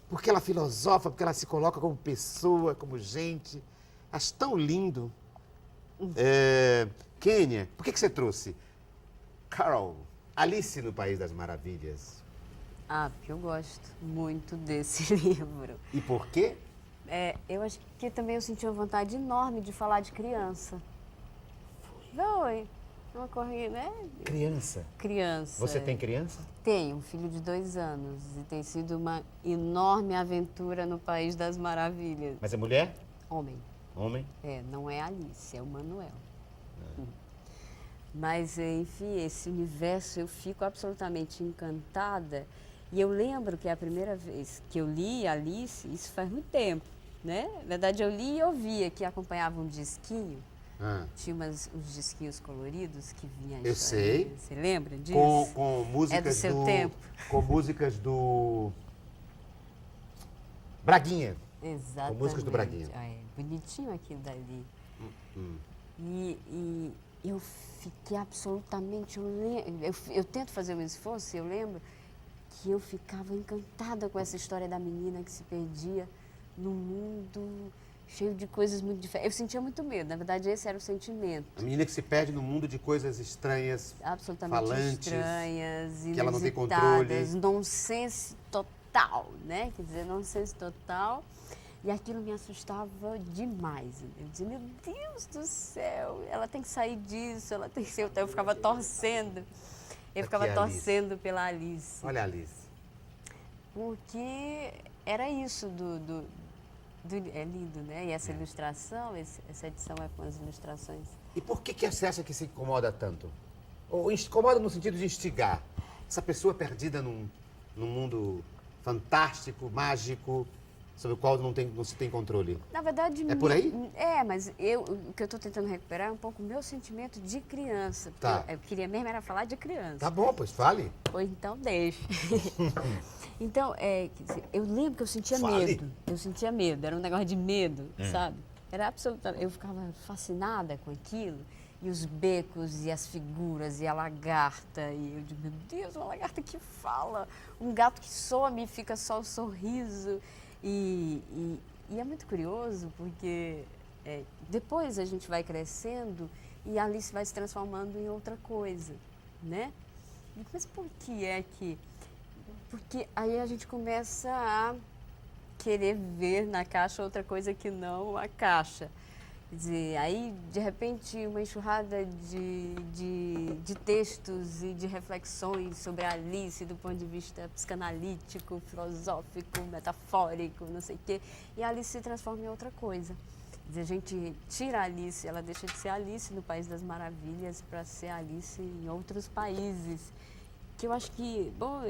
porque ela filosofa, porque ela se coloca como pessoa, como gente. Acho tão lindo. Kênia, por que você trouxe Carol, Alice no País das Maravilhas? Ah, porque eu gosto muito desse livro. E por quê? Eu acho que também eu senti uma vontade enorme de falar de criança. Foi. Uma corrida, né? Criança. Criança. Você tem criança? Tenho um filho de 2 anos e tem sido uma enorme aventura no País das Maravilhas. Mas é mulher? Homem. Homem? Não é Alice, é o Manuel. Mas, enfim, esse universo eu fico absolutamente encantada. E eu lembro que a primeira vez que eu li Alice, isso faz muito tempo, né? Na verdade, eu li e ouvia que acompanhava um disquinho. Tinha uns disquinhos coloridos que vinha. Eu sei. Você lembra disso? Com músicas do seu tempo. Com músicas do Braguinha. Exatamente. Com músicas do Braguinha. Bonitinho aquilo dali. E eu fiquei absolutamente... Eu tento fazer um esforço, eu lembro que eu ficava encantada com essa história da menina que se perdia num mundo cheio de coisas muito diferentes. Eu sentia muito medo, na verdade esse era o sentimento. A menina que se perde no mundo de coisas estranhas, absolutamente falantes, estranhas, que ela não tem controle. Nonsense total, né? Quer dizer, nonsense total. E aquilo me assustava demais. Eu dizia, meu Deus do céu, ela tem que sair disso, ela tem que ser... Eu ficava torcendo. Eu ficava torcendo pela Alice. Olha a Alice. Porque era isso é lindo, né? E essa ilustração, essa edição é com as ilustrações. E por que você acha que se incomoda tanto? Ou incomoda no sentido de instigar? Essa pessoa perdida num mundo fantástico, mágico, sobre o qual não se tem controle. Na verdade... É por aí? Mas o que eu estou tentando recuperar é um pouco o meu sentimento de criança. Tá. Eu queria mesmo era falar de criança. Tá bom, pois fale. Ou então deixa. Então, quer dizer, eu lembro que eu sentia Fale. medo. Eu sentia medo, era um negócio de medo, sabe? Era absolutamente... Eu ficava fascinada com aquilo. E os becos, e as figuras, e a lagarta. E eu digo, meu Deus, uma lagarta que fala. Um gato que some e fica só o sorriso. E é muito curioso, porque depois a gente vai crescendo e a Alice vai se transformando em outra coisa, né? Mas por que é que... Porque aí a gente começa a querer ver na caixa outra coisa que não a caixa. Quer dizer, aí, de repente, uma enxurrada de textos e de reflexões sobre a Alice do ponto de vista psicanalítico, filosófico, metafórico, não sei o quê. E a Alice se transforma em outra coisa. Quer dizer, a gente tira a Alice, ela deixa de ser Alice no País das Maravilhas para ser Alice em outros países. Que eu acho que, bom,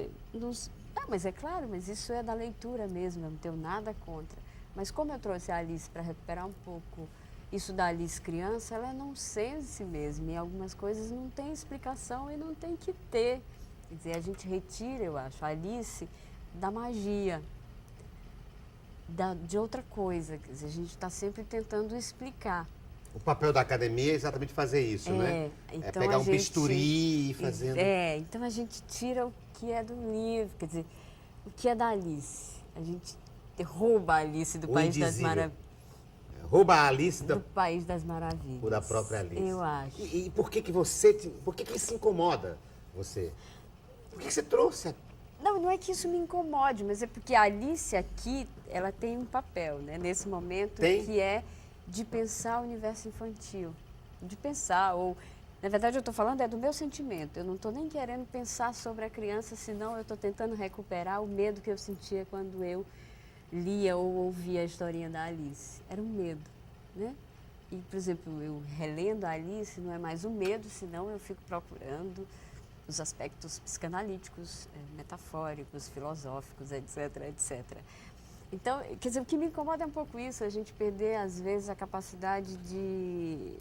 mas é claro, mas isso é da leitura mesmo, eu não tenho nada contra. Mas como eu trouxe a Alice para recuperar um pouco isso da Alice criança, ela é nonsense mesmo. E algumas coisas não tem explicação e não tem que ter. Quer dizer, a gente retira, eu acho, a Alice da magia, de outra coisa. Quer dizer, a gente está sempre tentando explicar. O papel da academia é exatamente fazer isso, né? Então pegar um bisturi e ir fazendo... então a gente tira o que é do livro, quer dizer, o que é da Alice. A gente rouba a Alice do País das Maravilhas. Rouba a Alice do País das Maravilhas. Ou da própria Alice. Eu acho. E por que isso incomoda você? Por que você trouxe? Não é que isso me incomode, mas é porque a Alice aqui, ela tem um papel, né? Nesse momento, que é de pensar o universo infantil. De pensar, ou... Na verdade, eu estou falando do meu sentimento. Eu não estou nem querendo pensar sobre a criança, senão eu estou tentando recuperar o medo que eu sentia quando eu lia ou ouvia a historinha da Alice. Era um medo, né? E, por exemplo, eu relendo a Alice, não é mais um medo, senão eu fico procurando os aspectos psicanalíticos, metafóricos, filosóficos, etc, etc. Então, quer dizer, o que me incomoda é um pouco isso, a gente perder, às vezes, a capacidade de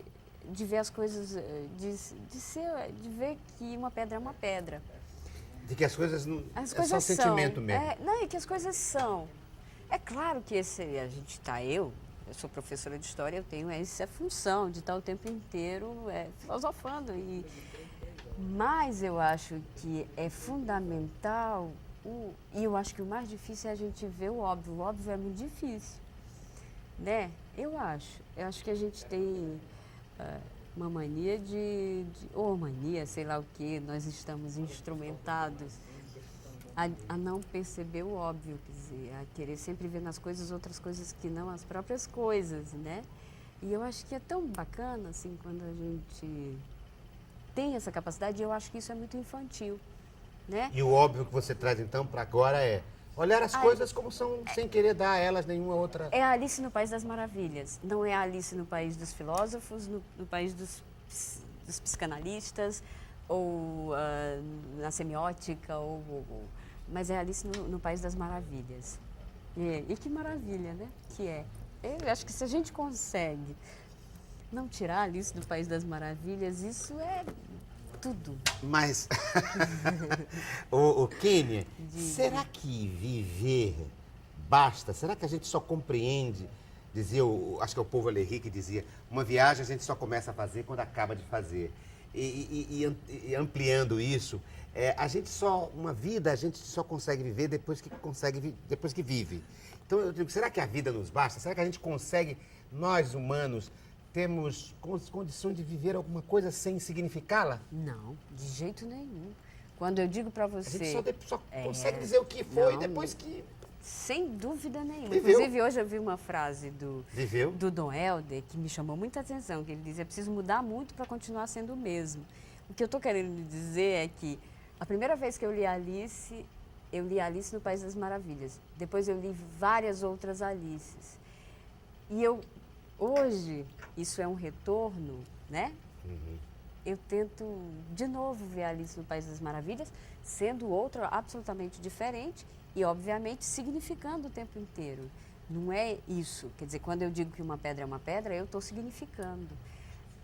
ver as coisas, de ver que uma pedra é uma pedra. De que as coisas não... é só sentimento mesmo. Não, é que as coisas são. É claro que a gente está, eu sou professora de história, eu tenho essa função de estar o tempo inteiro filosofando. Mas eu acho que é fundamental E eu acho que o mais difícil é a gente ver o óbvio. O óbvio é muito difícil, né? Eu acho que a gente tem uma mania ou mania, sei lá o quê, nós estamos instrumentados a não perceber o óbvio, quer dizer, a querer sempre ver nas coisas outras coisas que não as próprias coisas, né? E eu acho que é tão bacana, assim, quando a gente tem essa capacidade, e eu acho que isso é muito infantil, né? E o óbvio que você traz, então, para agora é olhar as coisas como são, sem querer dar a elas nenhuma outra... É a Alice no País das Maravilhas. Não é a Alice no País dos Filósofos, no País dos Psicanalistas, ou na semiótica, mas é a Alice no País das Maravilhas. E que maravilha, né? Que é. Eu acho que se a gente consegue não tirar a Alice do País das Maravilhas, isso é tudo. Mas, o Kênia, será que viver basta? Será que a gente só compreende? Acho que é o Paul Valéry que dizia, uma viagem a gente só começa a fazer quando acaba de fazer. E ampliando isso, uma vida a gente só consegue viver depois que vive. Então eu digo, será que a vida nos basta? Será que a gente consegue, nós humanos, temos condições de viver alguma coisa sem significá-la? Não, de jeito nenhum. Quando eu digo para você... A gente só consegue dizer o que foi não, depois que... Sem dúvida nenhuma. Viveu. Inclusive, hoje eu vi uma frase do Dom Helder que me chamou muita atenção, que ele diz, é preciso mudar muito para continuar sendo o mesmo. O que eu estou querendo dizer é que a primeira vez que eu li Alice no País das Maravilhas. Depois eu li várias outras Alices. E hoje, isso é um retorno, né? Uhum. Eu tento de novo ver Alice no País das Maravilhas, sendo outra absolutamente diferente e, obviamente, significando o tempo inteiro. Não é isso. Quer dizer, quando eu digo que uma pedra é uma pedra, eu estou significando.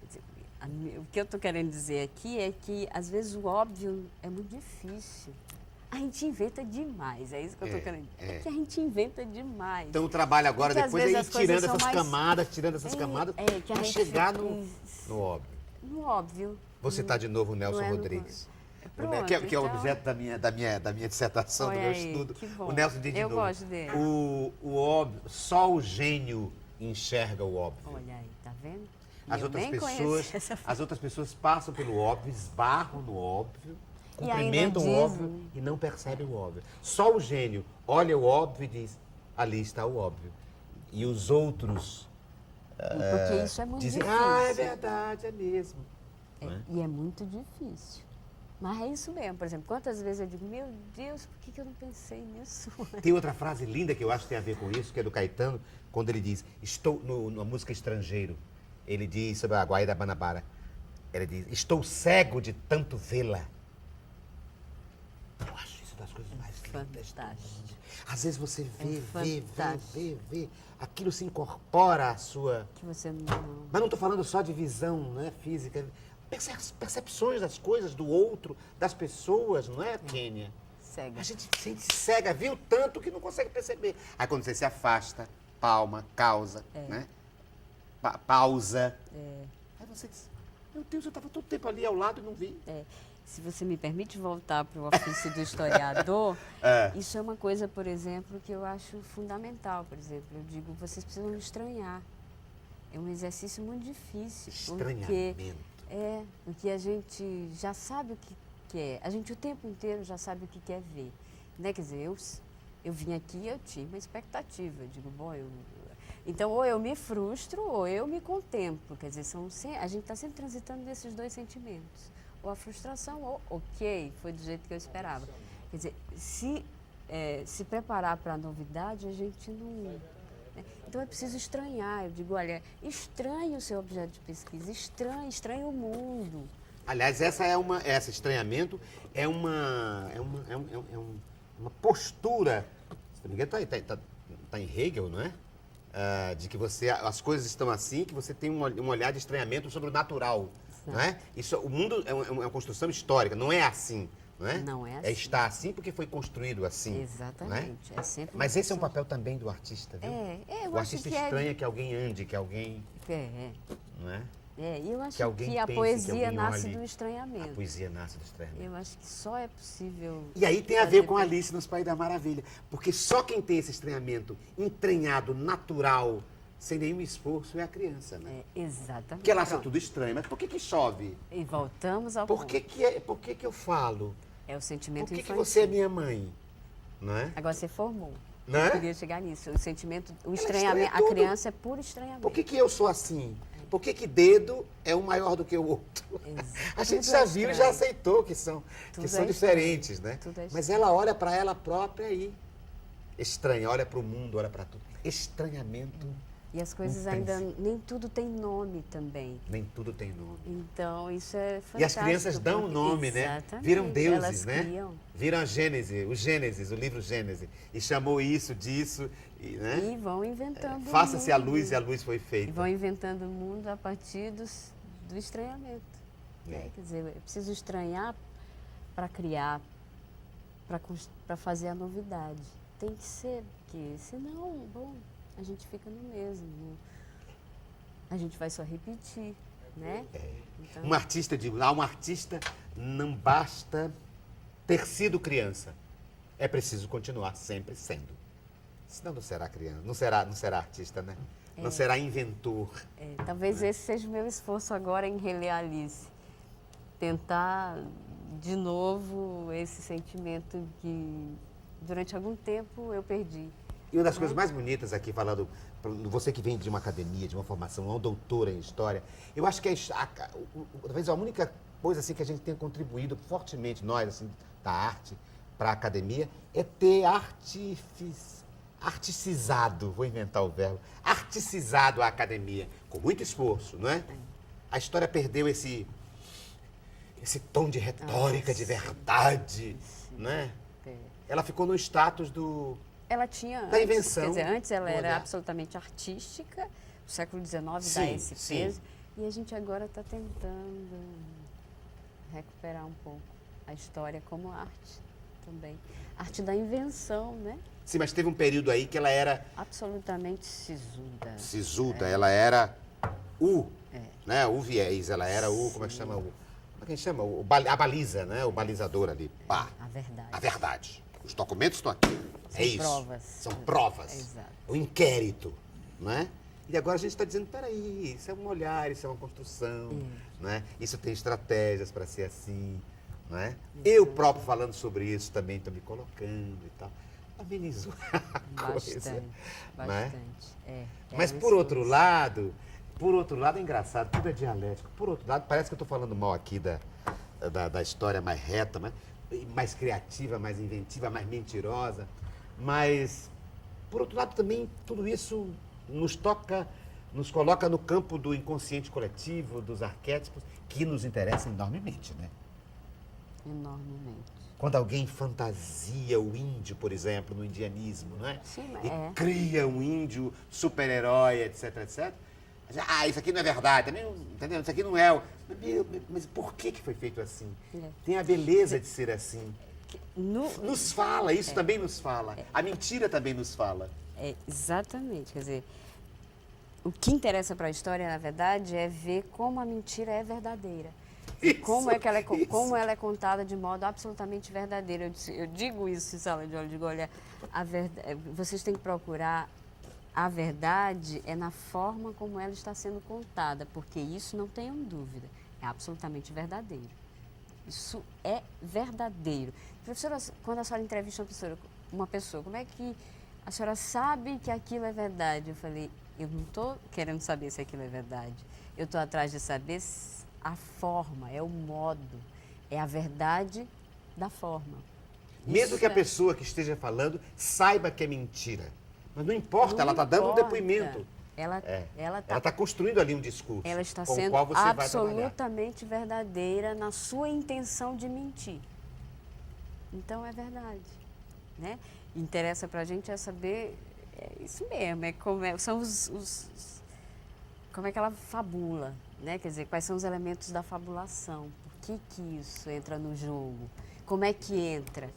Quer dizer, o que eu estou querendo dizer aqui é que, às vezes, o óbvio é muito difícil. A gente inventa demais, é isso que eu estou querendo dizer. É que a gente inventa demais. Então o trabalho agora, depois, é ir tirando essas camadas, que para chegar no óbvio. No óbvio. Vou citar de novo o Nelson Rodrigues. Pronto, que é então... o objeto da minha dissertação, do meu estudo. Que bom. O Nelson diz de novo. Eu gosto dele. O óbvio, só o gênio enxerga o óbvio. Olha aí, tá vendo? As outras pessoas passam pelo óbvio, esbarram no óbvio, E cumprimentam o óbvio e não percebem o óbvio. Só o gênio olha o óbvio e diz, ali está o óbvio. E os outros porque isso é muito dizem, difícil. é verdade, é mesmo. E é muito difícil. Mas é isso mesmo. Por exemplo, quantas vezes eu digo, meu Deus, por que eu não pensei nisso? Tem outra frase linda que eu acho que tem a ver com isso, que é do Caetano, quando ele diz, na música Estrangeiro, ele diz sobre a Guaíra Guanabara, ele diz, estou cego de tanto vê-la. Eu acho isso das coisas mais lindas. Fantástico. Às vezes você vê, aquilo se incorpora à sua... Que você não... Mas não estou falando só de visão, né, física, percepções das coisas, do outro, das pessoas, não é, Kênia? Cega. A gente se sente cega, viu tanto que não consegue perceber. Aí quando você se afasta, palma, causa, né? Pausa. Aí você diz, meu Deus, eu estava todo tempo ali ao lado e não vi. Se você me permite voltar para o ofício do historiador, isso é uma coisa, por exemplo, que eu acho fundamental. Por exemplo, eu digo, vocês precisam estranhar. É um exercício muito difícil. Estranhamento. Porque a gente já sabe o que quer. A gente o tempo inteiro já sabe o que quer ver. Né? Quer dizer, eu vim aqui e eu tinha uma expectativa. Eu digo, bom, então ou eu me frustro ou eu me contemplo. Quer dizer, a gente está sempre transitando nesses dois sentimentos. Ou a frustração, ou ok, foi do jeito que eu esperava. Quer dizer, se preparar para a novidade, a gente não... Então é preciso estranhar. Eu digo, olha, estranhe o seu objeto de pesquisa, estranhe o mundo. Aliás, esse estranhamento é uma postura, se não me engano, está em Hegel, não é? De que as coisas estão assim, que você tem um olhar de estranhamento sobre o natural. Não é? O mundo é uma construção histórica, não é assim. Não é? Não é assim. Está assim porque foi construído assim. Exatamente. É sempre Mas esse é um papel também do artista, viu? Eu o artista estranha que alguém ande, que alguém... É. Não é? E eu acho Que alguém que a pense, que poesia alguém nasce olhe. do A estranhamento. poesia nasce do estranhamento. Eu acho que só é possível. E aí tem a ver com fazer- Alice nos País da Maravilha. Porque só quem tem esse estranhamento entranhado, natural, sem nenhum esforço, é a criança, né? Exatamente. Porque ela acha Pronto. tudo estranho. Mas por que chove? E voltamos ao Por que, ponto. por que eu falo? É o sentimento Por que infantil. você é minha mãe? Não é? Agora você formou. Né? Eu queria chegar nisso. O sentimento, o estranha estranhamento, a tudo. criança é puro estranhamento. Por que eu sou assim? Por que dedo é um maior do que o outro? A gente Tudo já é viu e estranho. já aceitou que são Tudo é diferentes, estranho. né? Tudo é Mas ela olha para ela própria aí. Estranha, olha para o mundo, olha para tudo. Estranhamento. E as coisas Intenso. ainda, nem tudo tem nome também. Nem tudo tem nome. Então, isso é fantástico. E as crianças dão porque- nome, né? Exatamente. Viram deuses, Elas né? criam. Viram a Gênese, o livro Gênese. E chamou isso, disso, né? E vão inventando. Faça-se a mundo. luz e a luz foi E feita. vão inventando o mundo a partir do estranhamento. Né? É. Quer dizer, eu preciso estranhar para criar, para fazer a novidade. Tem que ser, porque senão, bom, a gente fica no mesmo. A gente vai só repetir, né? Então, Um artista, um artista não basta ter sido criança. É preciso continuar sempre sendo. Senão não será criança, não será artista, né? Não será inventor. talvez esse seja o meu esforço agora em reler Alice. Tentar de novo esse sentimento que durante algum tempo eu perdi. E uma das coisas mais bonitas aqui, falando, você que vem de uma academia, de uma formação, uma doutora em história, eu acho que talvez a única coisa assim, que a gente tem contribuído fortemente, nós, assim, da arte, para a academia, é ter articizado, vou inventar o verbo, articizado a academia, com muito esforço, não é? A história perdeu esse tom de retórica, de verdade, né? É. Ela ficou no status Ela tinha. Da invenção Quer dizer, antes ela era moderna. absolutamente artística, o século XIX dá Sim, esse sim. peso. E a gente agora está tentando recuperar um pouco a história como arte também. Arte da invenção, né? Sim, mas teve um período aí que ela era Absolutamente sisuda. sisuda, ela era né? O viés, ela era como é que chama? Como é que chama? A baliza, né? O balizador ali. Pá. A verdade. A verdade. Os documentos estão aqui. São é isso. provas. São provas. Exato. O inquérito, né? E agora a gente está dizendo, peraí, isso é um olhar, isso é uma construção, né? Isso tem estratégias para ser assim, né? Eu próprio falando sobre isso também estou me colocando e tal. Amenizou a coisa. Bastante. Né? É Mas um por outro esforço. lado é engraçado, tudo é dialético. Por outro lado, parece que eu estou falando mal aqui da história mais reta, mais criativa, mais inventiva, mais mentirosa. Mas, por outro lado, também tudo isso nos coloca no campo do inconsciente coletivo, dos arquétipos, que nos interessam enormemente, né? Enormemente. Quando alguém fantasia o índio, por exemplo, no indianismo, não é? Sim, E cria um índio super-herói, etc, etc. Isso aqui não é verdade, também, entendeu? Isso aqui não é. Mas por que foi feito assim? Tem a beleza de ser assim. Nos fala, isso também nos fala. A mentira também nos fala. Exatamente. Quer dizer, o que interessa para a história, na verdade, é ver como a mentira é verdadeira. E como ela é contada de modo absolutamente verdadeiro. Eu digo isso em sala de aula, eu digo, olha, vocês têm que procurar a verdade na forma como ela está sendo contada, porque isso não tenham dúvida, é absolutamente verdadeiro. Isso é verdadeiro. Professora, quando a senhora entrevista uma pessoa, como é que a senhora sabe que aquilo é verdade? Eu falei, eu não estou querendo saber se aquilo é verdade. Eu estou atrás de saber a forma, é o modo, é a verdade da forma. Mesmo que a pessoa que esteja falando saiba que é mentira. Mas não importa, ela está dando um depoimento. Ela está construindo ali um discurso. Ela está com o sendo qual você vai trabalhar. absolutamente verdadeira na sua intenção de mentir. Então é verdade, né? Interessa para a gente saber isso mesmo, são como é que ela fabula, né? Quer dizer, quais são os elementos da fabulação? Por que isso entra no jogo? Como é que entra?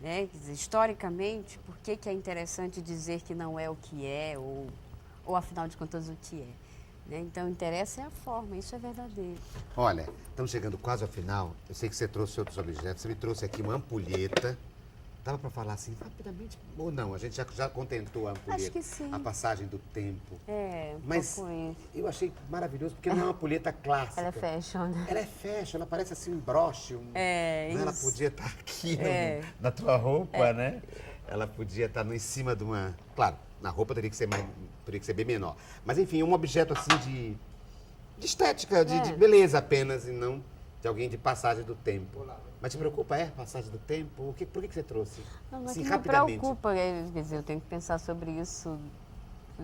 Né? Quer dizer, historicamente, por que é interessante dizer que não é o que é ou afinal de contas o que é? né? Então, interessa é a forma, isso é verdadeiro. Olha, estamos chegando quase ao final. Eu sei que você trouxe outros objetos. Você me trouxe aqui uma ampulheta. Dava para falar assim rapidamente? Ou não? A gente já contentou a ampulheta. Acho que sim. A passagem do tempo. Mas Eu achei maravilhoso, porque não é uma ampulheta clássica. ela é fashion, né? Ela é fashion, ela parece assim um broche. Isso. Ela podia estar aqui na tua roupa, né? Ela podia estar em cima de uma... Claro, na roupa teria que ser bem menor. Mas enfim, um objeto assim de estética, de beleza apenas, e não de alguém de passagem do tempo. Mas te preocupa, passagem do tempo? Por que você trouxe? Não, Assim, que me rapidamente. preocupa, quer dizer, eu tenho que pensar sobre isso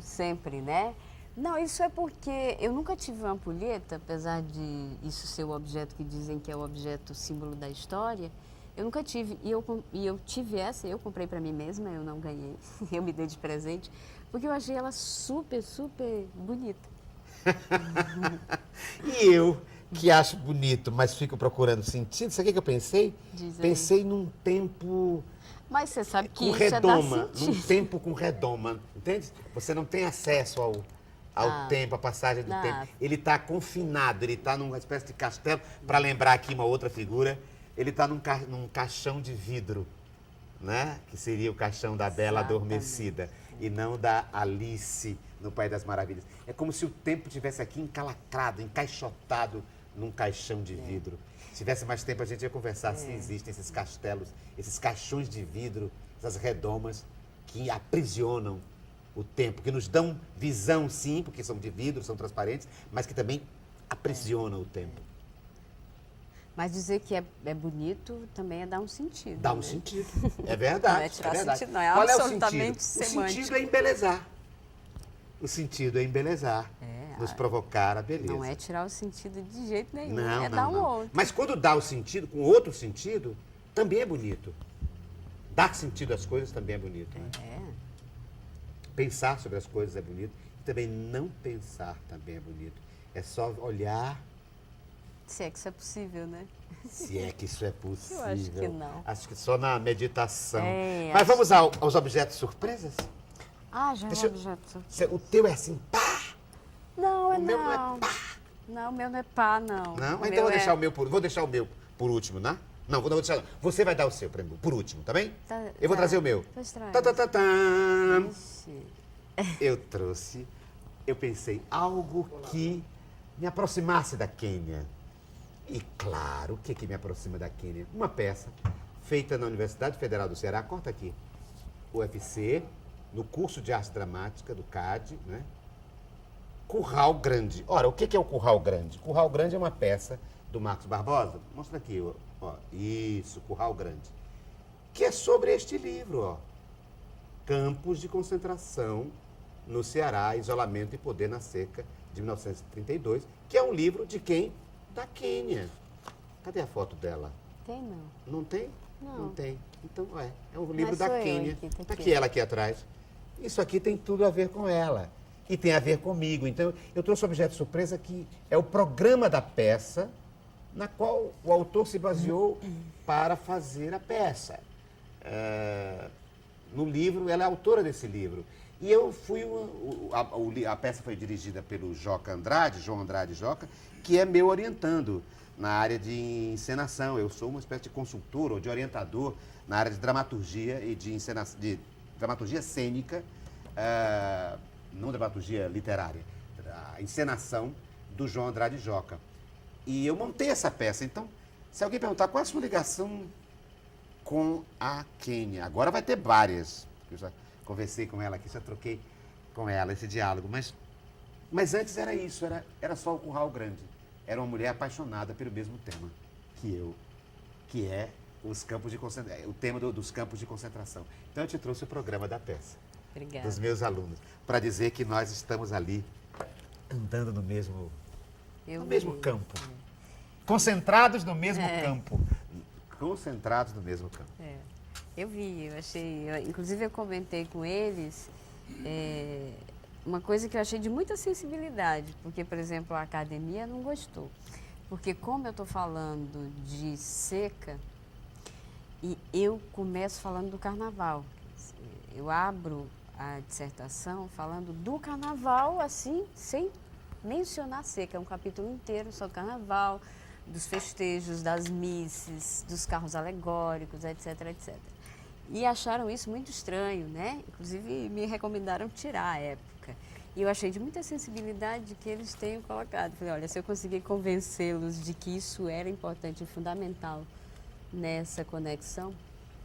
sempre, né? Não, isso é porque eu nunca tive uma ampulheta, apesar de isso ser o objeto que dizem que é o objeto símbolo da história, eu nunca tive. E eu tive essa, eu comprei para mim mesma, eu não ganhei, eu me dei de presente, porque eu achei ela super, super bonita. E eu, que acho bonito, mas fico procurando sentido, sabe o que eu pensei? Diz aí. Pensei num tempo Mas você sabe que com isso redoma, é dar sentido. num tempo com redoma, entende? Você não tem acesso ao tempo, à passagem do tempo. Ele está confinado, ele está numa espécie de castelo. Para lembrar aqui uma outra figura, ele está num caixão de vidro, né? Que seria o caixão da Bela Adormecida e não da Alice no País das Maravilhas. É como se o tempo tivesse aqui encalacrado, encaixotado num caixão de vidro. Se tivesse mais tempo, a gente ia conversar se existem esses castelos, esses caixões de vidro, essas redomas que aprisionam o tempo, que nos dão visão, sim, porque são de vidro, são transparentes, mas que também aprisionam o tempo. Mas dizer que é bonito também é dar um sentido. Dá um né? sentido. É verdade. Não é tirar verdade. sentido, não, é Qual absolutamente o semântico. sentido? O sentido é embelezar. O sentido é embelezar. Nos provocar a beleza. Não é tirar o sentido de jeito nenhum. Não, dar um não. outro. Mas quando dá o sentido, com outro sentido, também é bonito. Dar sentido às coisas também é bonito. Né? Pensar sobre as coisas é bonito. E também não pensar também é bonito. É só olhar. Se é que isso é possível, né? Se é que isso é possível. Eu acho que não. Acho que só na meditação. Mas acho... vamos aos objetos surpresas? Já Deixa é um objeto O teu é assim, pá! Não, o meu não é pá! Não, o meu não é pá, não. Não? O Então meu vou deixar o meu por último, né? Não, vou deixar. Você vai dar o seu por último, tá bem? Eu vou trazer o meu. Eu trouxe, eu pensei, algo que me aproximasse da Quênia. E claro, o que me aproxima da Quênia? Uma peça feita na Universidade Federal do Ceará, corta aqui, UFC, no curso de arte dramática do CAD, né? Curral Grande. Ora, o que é o Curral Grande? Curral Grande é uma peça do Marcos Barbosa. Mostra aqui, ó. Isso, Curral Grande. Que é sobre este livro, ó. Campos de Concentração no Ceará, Isolamento e Poder na Seca, de 1932, que é um livro de quem? Da Quênia. Cadê a foto dela? Tem, não. Não tem? Não. Não tem. Então, é um livro Mas da sou eu Quênia. aqui, tá Tá aqui. aqui ela aqui atrás. Isso aqui tem tudo a ver com ela. E tem a ver comigo. Então, eu trouxe um objeto surpresa que é o programa da peça, na qual o autor se baseou para fazer a peça. No livro, ela é autora desse livro. E eu fui... A peça foi dirigida pelo João Andrade Joca, que é meu orientando na área de encenação. Eu sou uma espécie de consultor ou de orientador na área de dramaturgia e de dramaturgia cênica, não dramaturgia literária, a encenação do João Andrade Joca. E eu montei essa peça. Então, se alguém perguntar qual é a sua ligação com a Quênia, agora vai ter várias. Eu já conversei com ela aqui, já troquei com ela esse diálogo. Mas antes era isso, era só o Curral Grande. Era uma mulher apaixonada pelo mesmo tema que eu, que é os campos de concentração, o tema dos campos de concentração. Então eu te trouxe o programa da peça. Obrigada. Dos meus alunos, para dizer que nós estamos ali andando no mesmo campo. Concentrados no mesmo campo. Concentrados no mesmo campo. Eu vi, inclusive eu comentei com eles uma coisa que eu achei de muita sensibilidade, porque, por exemplo, a academia não gostou. Porque como eu estou falando de seca, e eu começo falando do carnaval. Eu abro a dissertação falando do carnaval, assim, sem mencionar seca, é um capítulo inteiro só do carnaval, dos festejos, das misses, dos carros alegóricos, etc, etc. E acharam isso muito estranho, né? Inclusive me recomendaram tirar à época. E eu achei de muita sensibilidade que eles tenham colocado. Falei, olha, se eu conseguir convencê-los de que isso era importante e fundamental nessa conexão,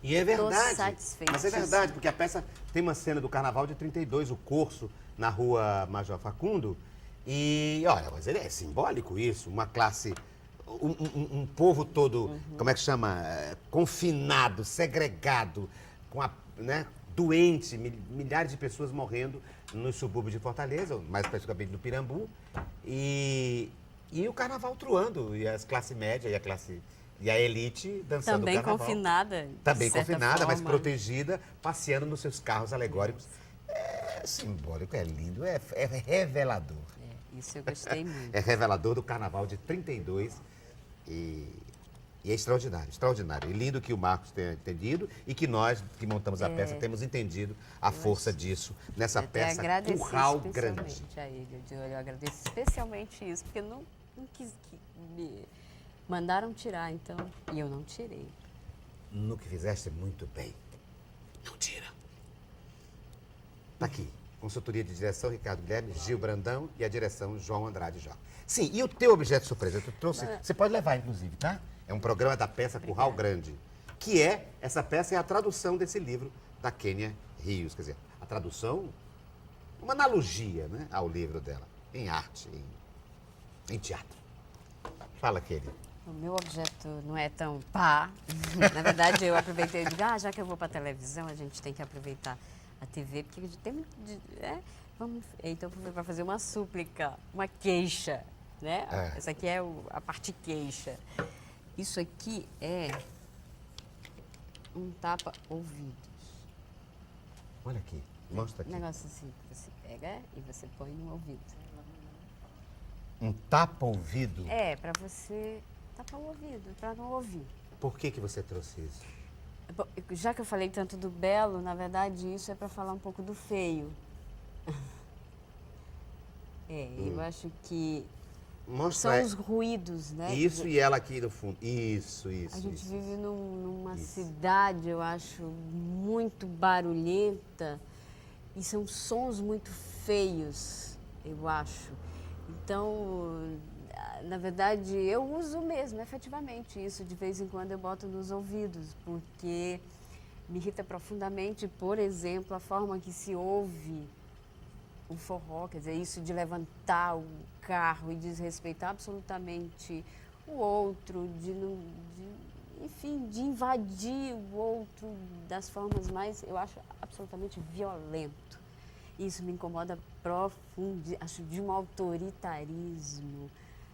E é verdade. satisfeita. Mas é verdade, porque a peça tem uma cena do Carnaval de 32, o Corso, na rua Major Facundo. E, olha, mas ele é simbólico isso, uma classe, um povo todo, como é que chama? Confinado, segregado, com né, doente, milhares de pessoas morrendo nos subúrbios de Fortaleza, mais especificamente no Pirambu. E o Carnaval truando, e as classe média e a elite dançando também o Carnaval. confinada. de Também certa confinada, mas forma. protegida, passeando nos seus carros alegóricos. É simbólico, é lindo, é revelador. Isso eu gostei muito. É revelador do Carnaval de 32 e é extraordinário, extraordinário. E lindo que o Marcos tenha entendido e que nós, que montamos a peça, temos entendido a força disso nessa Eu até peça agradeci Curral Grande. especialmente a ele. Eu agradeço especialmente isso, porque não quis que me mandaram tirar, então, e eu não tirei. No que fizeste muito bem. Não tira. Tá aqui. Consultoria de direção, Ricardo Guilherme, Gil Brandão e a direção João Andrade Jó. Sim, e o teu objeto surpresa? Tu trouxe, você pode levar, inclusive, tá? É um programa da peça Curral Grande, que essa peça é a tradução desse livro da Kênia Rios. Quer dizer, a tradução, uma analogia, né, ao livro dela, em arte, em teatro. Fala, Kênia. O meu objeto não é tão pá. Na verdade, eu aproveitei e digo, já que eu vou para a televisão, a gente tem que aproveitar a TV, porque tem muito... Então, eu vou fazer uma súplica, uma queixa, né? Essa aqui é a parte queixa. Isso aqui é um tapa-ouvidos. Olha aqui, mostra aqui. Um negócio assim, que você pega e você põe no ouvido. Um tapa-ouvido? É, para você tapar o ouvido, para não ouvir. Por que você trouxe isso? Bom, já que eu falei tanto do belo, na verdade, isso é para falar um pouco do feio. Eu acho que são os ruídos, né? Isso e ela aqui no fundo. Isso. A gente vive numa cidade, eu acho, muito barulhenta e são sons muito feios, eu acho. Então, na verdade, eu uso mesmo, efetivamente, isso. De vez em quando eu boto nos ouvidos, porque me irrita profundamente, por exemplo, a forma que se ouve o forró, quer dizer, isso de levantar o carro e desrespeitar absolutamente o outro, enfim, de invadir o outro das formas mais, eu acho, absolutamente violento. Isso me incomoda profundamente, acho de um autoritarismo.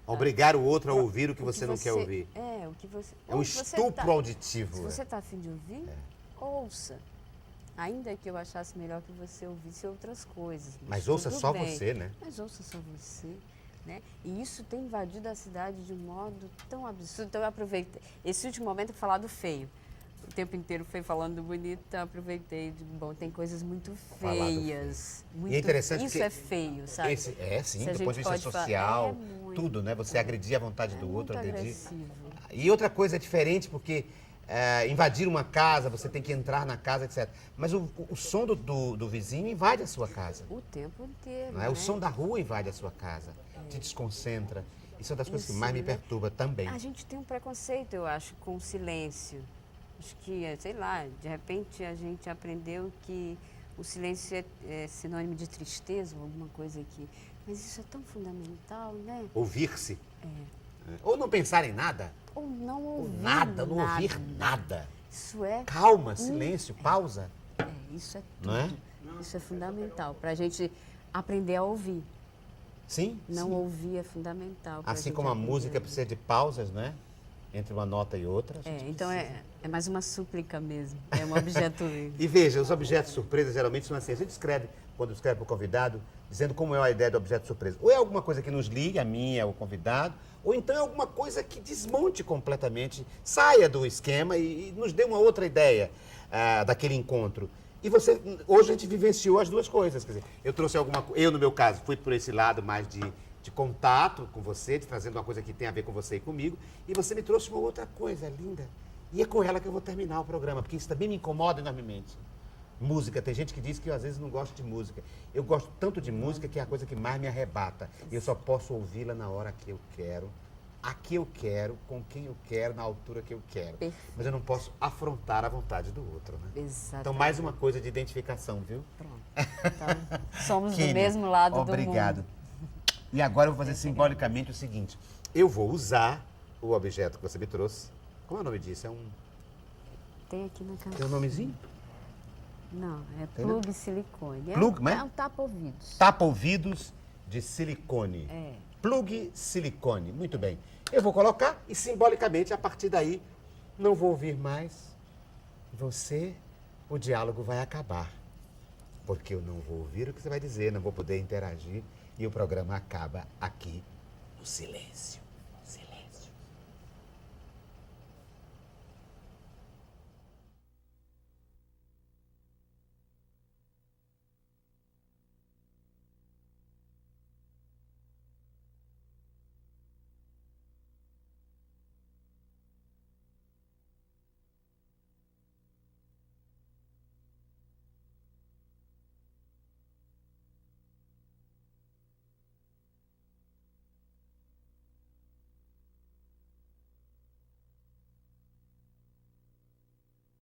Obrigar o outro a ouvir o que você não quer ouvir. O que você... É um estupro auditivo. Se você está a fim de ouvir, ouça. Ainda que eu achasse melhor que você ouvisse outras coisas. Mas ouça só bem. você, né? Mas ouça só você, né? E isso tem invadido a cidade de um modo tão absurdo. Então eu aproveitei esse último momento para falar do feio. O tempo inteiro foi falando do bonito, então eu aproveitei de, tem coisas muito feias. Muito, e é interessante isso é feio, sabe? Sim, Se a do ponto de gente vista pode social, muito, tudo, né? Você agredir a vontade do outro, muito agredir. agressivo. E outra coisa é diferente, porque invadir uma casa, você tem que entrar na casa, etc. Mas o som do vizinho invade a sua casa. O tempo inteiro. Não é? Né? O som da rua invade a sua casa, te desconcentra. Isso é uma das coisas que mais me perturba também. A gente tem um preconceito, eu acho, com o silêncio. Acho que, sei lá, de repente a gente aprendeu que o silêncio é sinônimo de tristeza ou alguma coisa aqui. Mas isso é tão fundamental, né? Ouvir-se. Ou não pensar em nada. Ou não ouvir nada, não ouvir nada. Isso é... Calma, silêncio, pausa. Isso é tudo. Não é? Isso é fundamental para a gente aprender a ouvir. Sim. Não ouvir é fundamental. Assim como a música precisa de pausas, né? Entre uma nota e outra. Então é mais uma súplica mesmo. É um objeto. E veja, os objetos surpresa geralmente são assim. A gente escreve, quando escreve para o convidado, dizendo como é a ideia do objeto surpresa. Ou é alguma coisa que nos ligue, a mim, ao convidado, ou então é alguma coisa que desmonte completamente, saia do esquema e nos dê uma outra ideia daquele encontro. E hoje a gente vivenciou as duas coisas. Quer dizer, eu trouxe alguma coisa, eu no meu caso, fui por esse lado mais de de contato com você, de fazendo uma coisa que tem a ver com você e comigo, e você me trouxe uma outra coisa linda. E é com ela que eu vou terminar o programa, porque isso também me incomoda enormemente. Música, tem gente que diz que eu, às vezes não gosto de música. Eu gosto tanto de música que é a coisa que mais me arrebata. E eu só posso ouvi-la na hora que eu quero, a que eu quero, com quem eu quero, na altura que eu quero. Perfeito. Mas eu não posso afrontar a vontade do outro, né? Exatamente. Então, mais uma coisa de identificação, viu? Pronto. Então, somos do Kênia, mesmo lado obrigado. do mundo. E agora eu vou fazer simbolicamente o seguinte. Eu vou usar o objeto que você me trouxe. Como é o nome disso? É um... Tem aqui na canção. Tem um nomezinho? Não, é Tem, plug silicone. Plug, mas- É um tapa-ouvidos. Tapa-ouvidos de silicone. É. Plug silicone. Muito bem. Eu vou colocar e simbolicamente, a partir daí, não vou ouvir mais você, o diálogo vai acabar. Porque eu não vou ouvir o que você vai dizer, não vou poder interagir e o programa acaba aqui no silêncio.